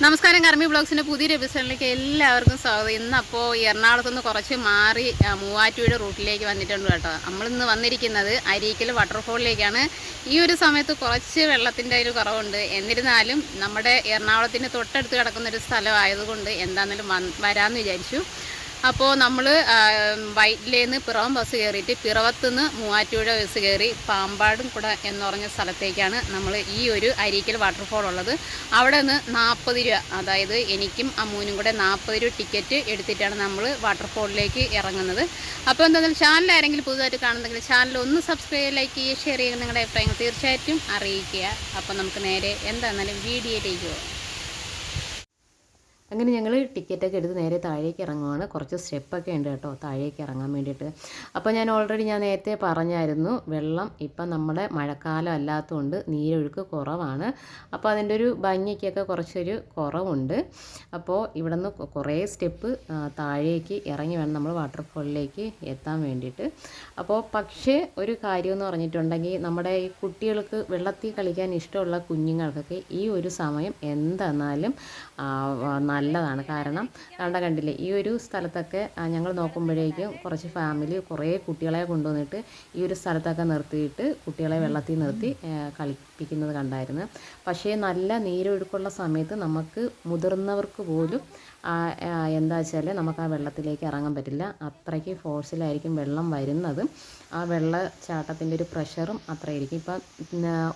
നമസ്കാരം. കർമ്മി ബ്ലോഗ്സിൻ്റെ പുതിയൊരു എപ്പിസോഡിലേക്ക് എല്ലാവർക്കും സ്വാഗതം. ഇന്നപ്പോൾ എറണാകുളത്തുനിന്ന് കുറച്ച് മാറി മൂവാറ്റുപുഴ റൂട്ടിലേക്ക് വന്നിട്ടുണ്ട് കേട്ടോ. നമ്മളിന്ന് വന്നിരിക്കുന്നത് അരീക്കൽ വാട്ടർഫോളിലേക്കാണ്. ഈ ഒരു സമയത്ത് കുറച്ച് വെള്ളത്തിൻ്റെ ഒരു കുറവുണ്ട്. എന്നിരുന്നാലും നമ്മുടെ എറണാകുളത്തിന് തൊട്ടടുത്ത് കിടക്കുന്നൊരു സ്ഥലമായതുകൊണ്ട് എന്താണെങ്കിലും വരാമെന്ന് വിചാരിച്ചു. അപ്പോൾ നമ്മൾ വൈറ്റിലേന്ന് പിറവം ബസ് കയറിയിട്ട് പിറവത്തുനിന്ന് മൂവാറ്റുപുഴ ബസ് കയറി പാമ്പാടും കുട എന്ന് പറഞ്ഞ സ്ഥലത്തേക്കാണ് നമ്മൾ ഈ ഒരു അരീക്കൽ വാട്ടർഫോൾ ഉള്ളത്. അവിടെ നിന്ന് 40 രൂപ, അതായത് എനിക്കും അമ്മൂനും കൂടെ 40 രൂപ ടിക്കറ്റ് എടുത്തിട്ടാണ് നമ്മൾ വാട്ടർഫോളിലേക്ക് ഇറങ്ങുന്നത്. അപ്പോൾ എന്തായാലും ചാനൽ ആരെങ്കിലും പുതുതായിട്ട് കാണുന്നെങ്കിൽ ചാനൽ ഒന്ന് സബ്സ്ക്രൈബ്, ലൈക്ക് ചെയ്യുക, ഷെയർ ചെയ്യുക, നിങ്ങളുടെ അഭിപ്രായങ്ങൾ തീർച്ചയായിട്ടും അറിയിക്കുക. അപ്പോൾ നമുക്ക് നേരെ എന്താണെന്നാലും വീഡിയോയിലേക്ക് പോകാം. അങ്ങനെ ഞങ്ങൾ ടിക്കറ്റൊക്കെ എടുത്ത് നേരെ താഴേക്ക് ഇറങ്ങുവാണ്. കുറച്ച് സ്റ്റെപ്പൊക്കെ ഉണ്ട് കേട്ടോ താഴേക്ക് ഇറങ്ങാൻ വേണ്ടിയിട്ട്. അപ്പോൾ ഞാൻ നേരത്തെ പറഞ്ഞായിരുന്നു, വെള്ളം ഇപ്പം നമ്മുടെ മഴക്കാലം അല്ലാത്തതുകൊണ്ട് നീരൊഴുക്ക് കുറവാണ്. അപ്പോൾ അതിൻ്റെ ഒരു ഭംഗിക്കൊക്കെ കുറച്ചൊരു കുറവുണ്ട്. അപ്പോൾ ഇവിടെ നിന്ന് കുറേ സ്റ്റെപ്പ് താഴേക്ക് ഇറങ്ങി വേണം നമ്മൾ വാട്ടർഫോളിലേക്ക് എത്താൻ വേണ്ടിയിട്ട്. അപ്പോൾ പക്ഷേ ഒരു കാര്യമെന്ന് പറഞ്ഞിട്ടുണ്ടെങ്കിൽ, നമ്മുടെ ഈ കുട്ടികൾക്ക് വെള്ളത്തിൽ കളിക്കാൻ ഇഷ്ടമുള്ള കുഞ്ഞുങ്ങൾക്കൊക്കെ ഈ ഒരു സമയം എന്താണെന്നാലും നല്ലതാണ്. കാരണം കണ്ടില്ലേ, ഈ ഒരു സ്ഥലത്തൊക്കെ ഞങ്ങൾ നോക്കുമ്പോഴേക്കും കുറച്ച് ഫാമിലി കുറേ കുട്ടികളെ കൊണ്ടുവന്നിട്ട് ഈ ഒരു സ്ഥലത്തൊക്കെ നിർത്തിയിട്ട് കുട്ടികളെ വെള്ളത്തിൽ നിർത്തി കളിപ്പിക്കുന്നത് കണ്ടായിരുന്നു. പക്ഷേ നല്ല നീരൊഴുക്കുള്ള സമയത്ത് നമുക്ക് മുതിർന്നവർക്ക് പോലും എന്താ വെച്ചാൽ നമുക്ക് ആ വെള്ളത്തിലേക്ക് ഇറങ്ങാൻ പറ്റില്ല. അത്രയ്ക്ക് ഫോഴ്സിലായിരിക്കും വെള്ളം വരുന്നത്. ആ വെള്ളച്ചാട്ടത്തിൻ്റെ ഒരു പ്രഷറും അത്രയായിരിക്കും. ഇപ്പം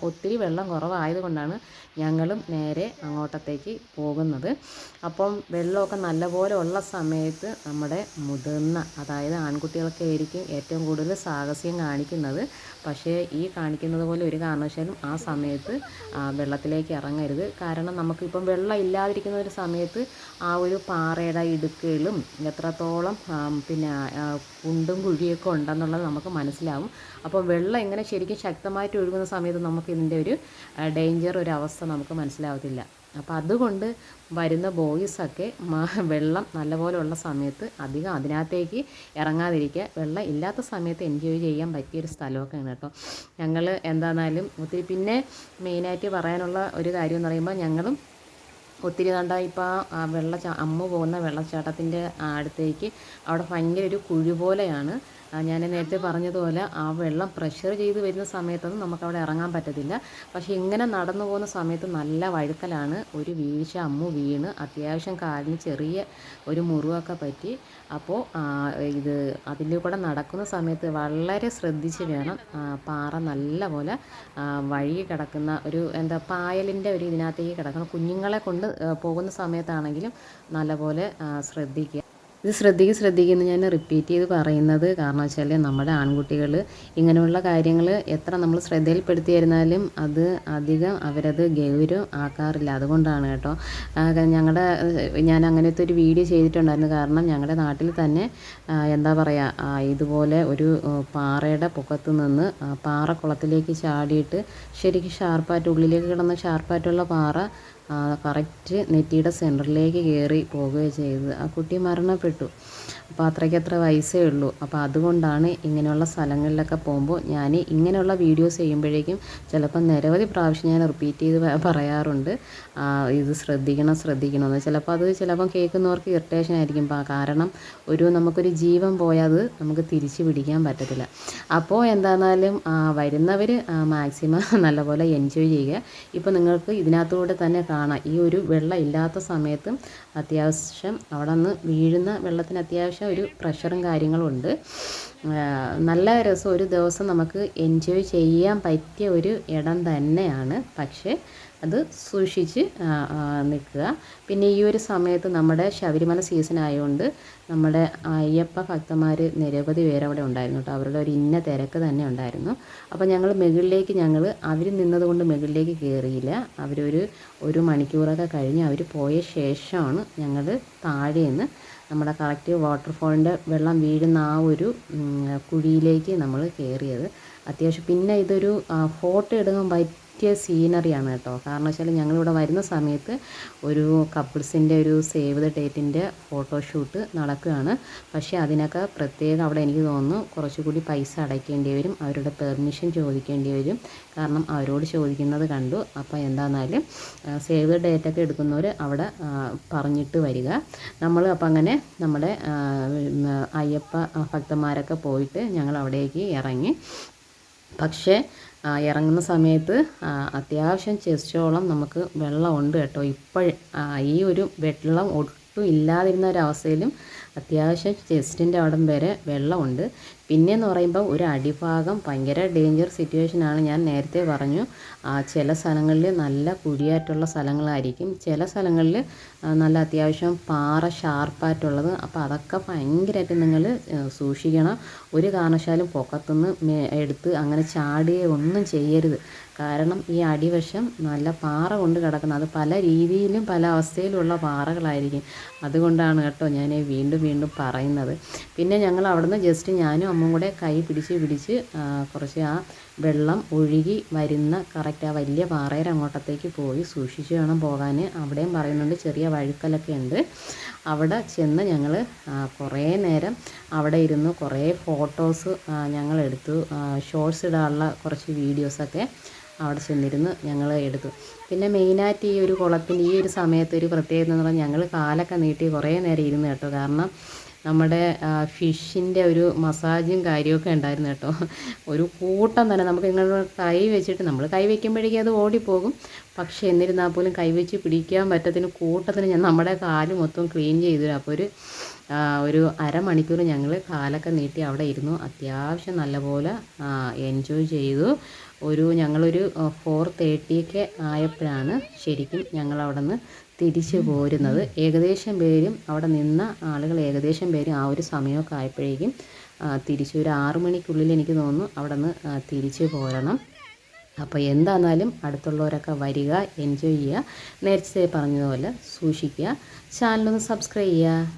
ഒത്തിരി വെള്ളം കുറവായതുകൊണ്ടാണ് ഞങ്ങളും നേരെ അങ്ങോട്ടത്തേക്ക് പോകുന്നത്. അപ്പം വെള്ളമൊക്കെ നല്ലപോലെ ഉള്ള സമയത്ത് നമ്മുടെ മുതിർന്ന, അതായത് ആൺകുട്ടികളൊക്കെ ആയിരിക്കും ഏറ്റവും കൂടുതൽ സാഹസ്യം കാണിക്കുന്നത്. പക്ഷേ ഈ കാണിക്കുന്നത് പോലെ ഒരു കാരണവശാലും ആ സമയത്ത് വെള്ളത്തിലേക്ക് ഇറങ്ങരുത്. കാരണം നമുക്കിപ്പം വെള്ളം ഇല്ലാതിരിക്കുന്ന ഒരു സമയത്ത് ആ ഒരു പാറയുടെ ഇടുക്കുകളും എത്രത്തോളം പിന്നെ കുണ്ടും കുഴിയൊക്കെ ഉണ്ടെന്നുള്ളത് നമുക്ക് മനസ്സിലാവും. അപ്പോൾ വെള്ളം ഇങ്ങനെ ശരിക്കും ശക്തമായിട്ട് ഒഴുകുന്ന സമയത്ത് നമുക്ക് ഇതിൻ്റെ ഒരു ഡേഞ്ചർ ഒരു അവസ്ഥ നമുക്ക് മനസ്സിലാവത്തില്ല. അപ്പോൾ അതുകൊണ്ട് വരുന്ന ബോയ്സൊക്കെ വെള്ളം നല്ലപോലെ ഉള്ള സമയത്ത് അധികം അതിനകത്തേക്ക് ഇറങ്ങാതിരിക്കുക. വെള്ളം ഇല്ലാത്ത സമയത്ത് എൻജോയ് ചെയ്യാൻ പറ്റിയൊരു സ്ഥലമൊക്കെയാണ് കേട്ടോ. ഞങ്ങൾ എന്താണെന്നാലും ഒത്തിരി, പിന്നെ മെയിനായിട്ട് പറയാനുള്ള ഒരു കാര്യം എന്ന് പറയുമ്പോൾ, ഞങ്ങളും ഒത്തിരി ഇപ്പോൾ അമ്മ പോകുന്ന വെള്ളച്ചാട്ടത്തിൻ്റെ അടുത്തേക്ക് അവിടെ ഭയങ്കര ഒരു കുഴി പോലെയാണ്. ഞാൻ നേരത്തെ പറഞ്ഞതുപോലെ ആ വെള്ളം പ്രഷർ ചെയ്ത് വരുന്ന സമയത്തൊന്നും നമുക്കവിടെ ഇറങ്ങാൻ പറ്റത്തില്ല. പക്ഷേ ഇങ്ങനെ നടന്നു പോകുന്ന സമയത്ത് നല്ല വഴുക്കലാണ്. ഒരു വീഴ്ച അമ്മു വീണ് അത്യാവശ്യം കാലിന് ചെറിയ ഒരു മുറിവൊക്കെ പറ്റി. അപ്പോൾ അതിൽ കൂടെ നടക്കുന്ന സമയത്ത് വളരെ ശ്രദ്ധിച്ച് വേണം. പാറ നല്ല പോലെ വഴി കിടക്കുന്ന ഒരു പായലിൻ്റെ ഒരു ഇതിനകത്തേക്ക് കിടക്കണം. കുഞ്ഞുങ്ങളെ കൊണ്ട് പോകുന്ന സമയത്താണെങ്കിലും നല്ലപോലെ ശ്രദ്ധിക്കുക. ഇത് ശ്രദ്ധിക്കുന്നു ഞാൻ റിപ്പീറ്റ് ചെയ്ത് പറയുന്നത് കാരണം വെച്ചാൽ, നമ്മുടെ ആൺകുട്ടികൾ ഇങ്ങനെയുള്ള കാര്യങ്ങൾ എത്ര നമ്മൾ ശ്രദ്ധയിൽപ്പെടുത്തി തരുന്നാലും അത് അധികം അവരത് ഗൗരവം ആക്കാറില്ല. അതുകൊണ്ടാണ് കേട്ടോ. ഞാൻ അങ്ങനത്തെ ഒരു വീഡിയോ ചെയ്തിട്ടുണ്ടായിരുന്നു. കാരണം ഞങ്ങളുടെ നാട്ടിൽ തന്നെ എന്താ പറയുക, ഇതുപോലെ ഒരു പാറയുടെ പൊക്കത്ത് നിന്ന് പാറക്കുളത്തിലേക്ക് ചാടിയിട്ട് ശരിക്കും ഷാർപ്പായിട്ട് ഉള്ളിലേക്ക് കിടന്ന ഷാർപ്പായിട്ടുള്ള പാറ കറക്റ്റ് നെറ്റിയുടെ സെൻറ്ററിലേക്ക് കയറി പോവുകയും ചെയ്ത് ആ കുട്ടി മരണപ്പെട്ടു. അപ്പോൾ അത്ര വയസ്സേ ഉള്ളൂ. അപ്പോൾ അതുകൊണ്ടാണ് ഇങ്ങനെയുള്ള സ്ഥലങ്ങളിലൊക്കെ പോകുമ്പോൾ ഞാൻ ഇങ്ങനെയുള്ള വീഡിയോസ് ചെയ്യുമ്പോഴേക്കും ചിലപ്പോൾ നിരവധി പ്രാവശ്യം ഞാൻ റിപ്പീറ്റ് ചെയ്ത് പറയാറുണ്ട്, ഇത് ശ്രദ്ധിക്കണമെന്ന്. ചിലപ്പം കേൾക്കുന്നവർക്ക് ഇറിറ്റേഷൻ ആയിരിക്കും. കാരണം നമുക്കൊരു ജീവൻ പോയാൽ അത് നമുക്ക് തിരിച്ചു പിടിക്കാൻ പറ്റത്തില്ല. അപ്പോൾ എന്താണെന്നാലും വരുന്നവർ മാക്സിമം നല്ലപോലെ എൻജോയ് ചെയ്യുക. ഇപ്പോൾ നിങ്ങൾക്ക് ഇതിനകത്തൂടെ തന്നെ കാണാം, ഈ ഒരു വെള്ളം ഇല്ലാത്ത സമയത്തും അത്യാവശ്യം അവിടെ നിന്ന് വീഴുന്ന വെള്ളത്തിന് അത്യാവശ്യം ഒരു പ്രഷറും കാര്യങ്ങളും ഉണ്ട്. നല്ല രസം, ഒരു ദിവസം നമുക്ക് എൻജോയ് ചെയ്യാൻ പറ്റിയ ഒരു ഇടം തന്നെയാണ്. പക്ഷേ അത് സൂക്ഷിച്ച് നിൽക്കുക. പിന്നെ ഈ ഒരു സമയത്ത് നമ്മുടെ ശബരിമല സീസൺ ആയതുകൊണ്ട് നമ്മുടെ അയ്യപ്പ ഭക്തന്മാർ നിരവധി പേരവിടെ ഉണ്ടായിരുന്നു കേട്ടോ. അവരുടെ ഒരു ഇന്ന തിരക്ക് തന്നെ ഉണ്ടായിരുന്നു. അപ്പോൾ ഞങ്ങൾ അവർ നിന്നതുകൊണ്ട് മുകളിലേക്ക് കയറിയില്ല. ഒരു മണിക്കൂറൊക്കെ കഴിഞ്ഞ് അവർ പോയ ശേഷമാണ് ഞങ്ങൾ താഴേന്ന് നമ്മുടെ കറക്റ്റ് വാട്ടർഫോളിൻ്റെ വെള്ളം വീഴുന്ന ആ ഒരു കുഴിയിലേക്ക് നമ്മൾ കയറിയത്. അത്യാവശ്യം പിന്നെ ഇതൊരു ഫോട്ടോ എടുക്കാൻ പറ്റിയ സീനറിയാണ് കേട്ടോ. കാരണം വെച്ചാൽ ഞങ്ങളിവിടെ വരുന്ന സമയത്ത് ഒരു കപ്പിൾസിൻ്റെ ഒരു സേവ് ദ ഡേറ്റിൻ്റെ ഫോട്ടോഷൂട്ട് നടക്കുകയാണ്. പക്ഷേ അതിനൊക്കെ പ്രത്യേകം അവിടെ എനിക്ക് തോന്നുന്നു കുറച്ചുകൂടി പൈസ അടയ്ക്കേണ്ടി വരും, അവരുടെ പെർമിഷൻ ചോദിക്കേണ്ടി വരും. കാരണം അവരോട് ചോദിക്കുന്നത് കണ്ടു. അപ്പോൾ എന്താണെന്നാലും സേവ് ദ ഡേറ്റൊക്കെ എടുക്കുന്നവർ അവിടെ പറഞ്ഞിട്ട് വരിക. നമ്മൾ അപ്പം അങ്ങനെ നമ്മുടെ അയ്യപ്പ ഭക്തന്മാരൊക്കെ പോയിട്ട് ഞങ്ങൾ അവിടേക്ക് ഇറങ്ങി. പക്ഷേ ഇറങ്ങുന്ന സമയത്ത് അത്യാവശ്യം ചെസ്റ്റോളം നമുക്ക് വെള്ളമുണ്ട് കേട്ടോ. ഈ ഒരു വെള്ളം ഒട്ടും ഇല്ലാതിരുന്ന ഒരവസ്ഥയിലും അത്യാവശ്യം ചെസ്റ്റിൻ്റെ അവിടം വരെ വെള്ളമുണ്ട്. പിന്നെയെന്ന് പറയുമ്പോൾ ഒരു അടിഭാഗം ഭയങ്കര ഡേഞ്ചർ സിറ്റുവേഷനാണ്. ഞാൻ നേരത്തെ പറഞ്ഞു, ചില സ്ഥലങ്ങളിൽ നല്ല കുഴിയായിട്ടുള്ള സ്ഥലങ്ങളായിരിക്കും, ചില സ്ഥലങ്ങളിൽ നല്ല അത്യാവശ്യം പാറ ഷാർപ്പായിട്ടുള്ളത്. അപ്പോൾ അതൊക്കെ ഭയങ്കരമായിട്ട് നിങ്ങൾ സൂക്ഷിക്കണം. ഒരു കാരണവശാലും പൊക്കത്തുനിന്ന് എടുത്ത് അങ്ങനെ ചാടുകയോ ഒന്നും ചെയ്യരുത്. കാരണം ഈ അടിവശം നല്ല പാറ കൊണ്ട് കിടക്കുന്നത്, അത് പല രീതിയിലും പല അവസ്ഥയിലുള്ള പാറകളായിരിക്കും. അതുകൊണ്ടാണ് കേട്ടോ ഞാൻ വീണ്ടും വീണ്ടും പറയുന്നത്. പിന്നെ ഞങ്ങൾ അവിടുന്ന് ജസ്റ്റ് ഞാനും അമ്മയും കൂടെ കൈ പിടിച്ച് കുറച്ച് ആ വെള്ളം ഒഴുകി വരുന്ന കറക്റ്റ് ആ വലിയ പാറയുടെ അങ്ങോട്ടത്തേക്ക് പോയി സൂക്ഷിച്ച് വേണം പോകാൻ. അവിടെയും പറയുന്നുണ്ട് ചെറിയ വഴുക്കലൊക്കെ ഉണ്ട്. അവിടെ ചെന്ന് ഞങ്ങൾ കുറേ നേരം അവിടെ ഇരുന്ന് കുറേ ഫോട്ടോസ് ഞങ്ങളെടുത്തു. ഷോർട്സ് ഇടാനുള്ള കുറച്ച് വീഡിയോസൊക്കെ അവിടെ ചെന്നിരുന്ന് ഞങ്ങൾ എടുത്തു. പിന്നെ മെയിനായിട്ട് ഈ ഒരു കുളത്തിൻ്റെ ഈ ഒരു സമയത്ത് ഒരു പ്രത്യേകത എന്ന് പറഞ്ഞാൽ ഞങ്ങൾ കാലൊക്കെ നീട്ടി കുറേ നേരം ഇരുന്ന് കേട്ടോ. കാരണം നമ്മുടെ ഫിഷിൻ്റെ ഒരു മസാജും കാര്യമൊക്കെ ഉണ്ടായിരുന്നു കേട്ടോ. ഒരു കൂട്ടം തന്നെ നമുക്ക് ഇങ്ങനെ കൈ വെച്ചിട്ട് നമ്മൾ കൈ വയ്ക്കുമ്പോഴേക്കും അത് ഓടിപ്പോകും. പക്ഷേ എന്നിരുന്നാൽ പോലും കൈ വെച്ച് പിടിക്കാൻ പറ്റത്തിന് കൂട്ടത്തിന് ഞാൻ നമ്മുടെ കാല് മൊത്തം ക്ലീൻ ചെയ്തു. അപ്പോൾ ഒരു അരമണിക്കൂർ ഞങ്ങൾ കാലൊക്കെ നീട്ടി അവിടെ ഇരുന്നു. അത്യാവശ്യം നല്ലപോലെ എൻജോയ് ചെയ്തു. ഞങ്ങളൊരു 4:30 ആയപ്പോഴാണ് ശരിക്കും ഞങ്ങളവിടെ നിന്ന് തിരിച്ചു പോരുന്നത്. ഏകദേശം പേരും അവിടെ നിന്ന ആളുകൾ ഏകദേശം പേരും ആ ഒരു സമയമൊക്കെ ആയപ്പോഴേക്കും തിരിച്ച് ഒരു 6 മണിക്കുള്ളിൽ എനിക്ക് തോന്നുന്നു അവിടെ നിന്ന് തിരിച്ചു പോരണം. അപ്പോൾ എന്താണെന്നാലും അടുത്തുള്ളവരൊക്കെ വരിക, എൻജോയ് ചെയ്യുക. നേരത്തെ പറഞ്ഞതുപോലെ സൂക്ഷിക്കുക. ചാനലൊന്ന് സബ്സ്ക്രൈബ് ചെയ്യുക.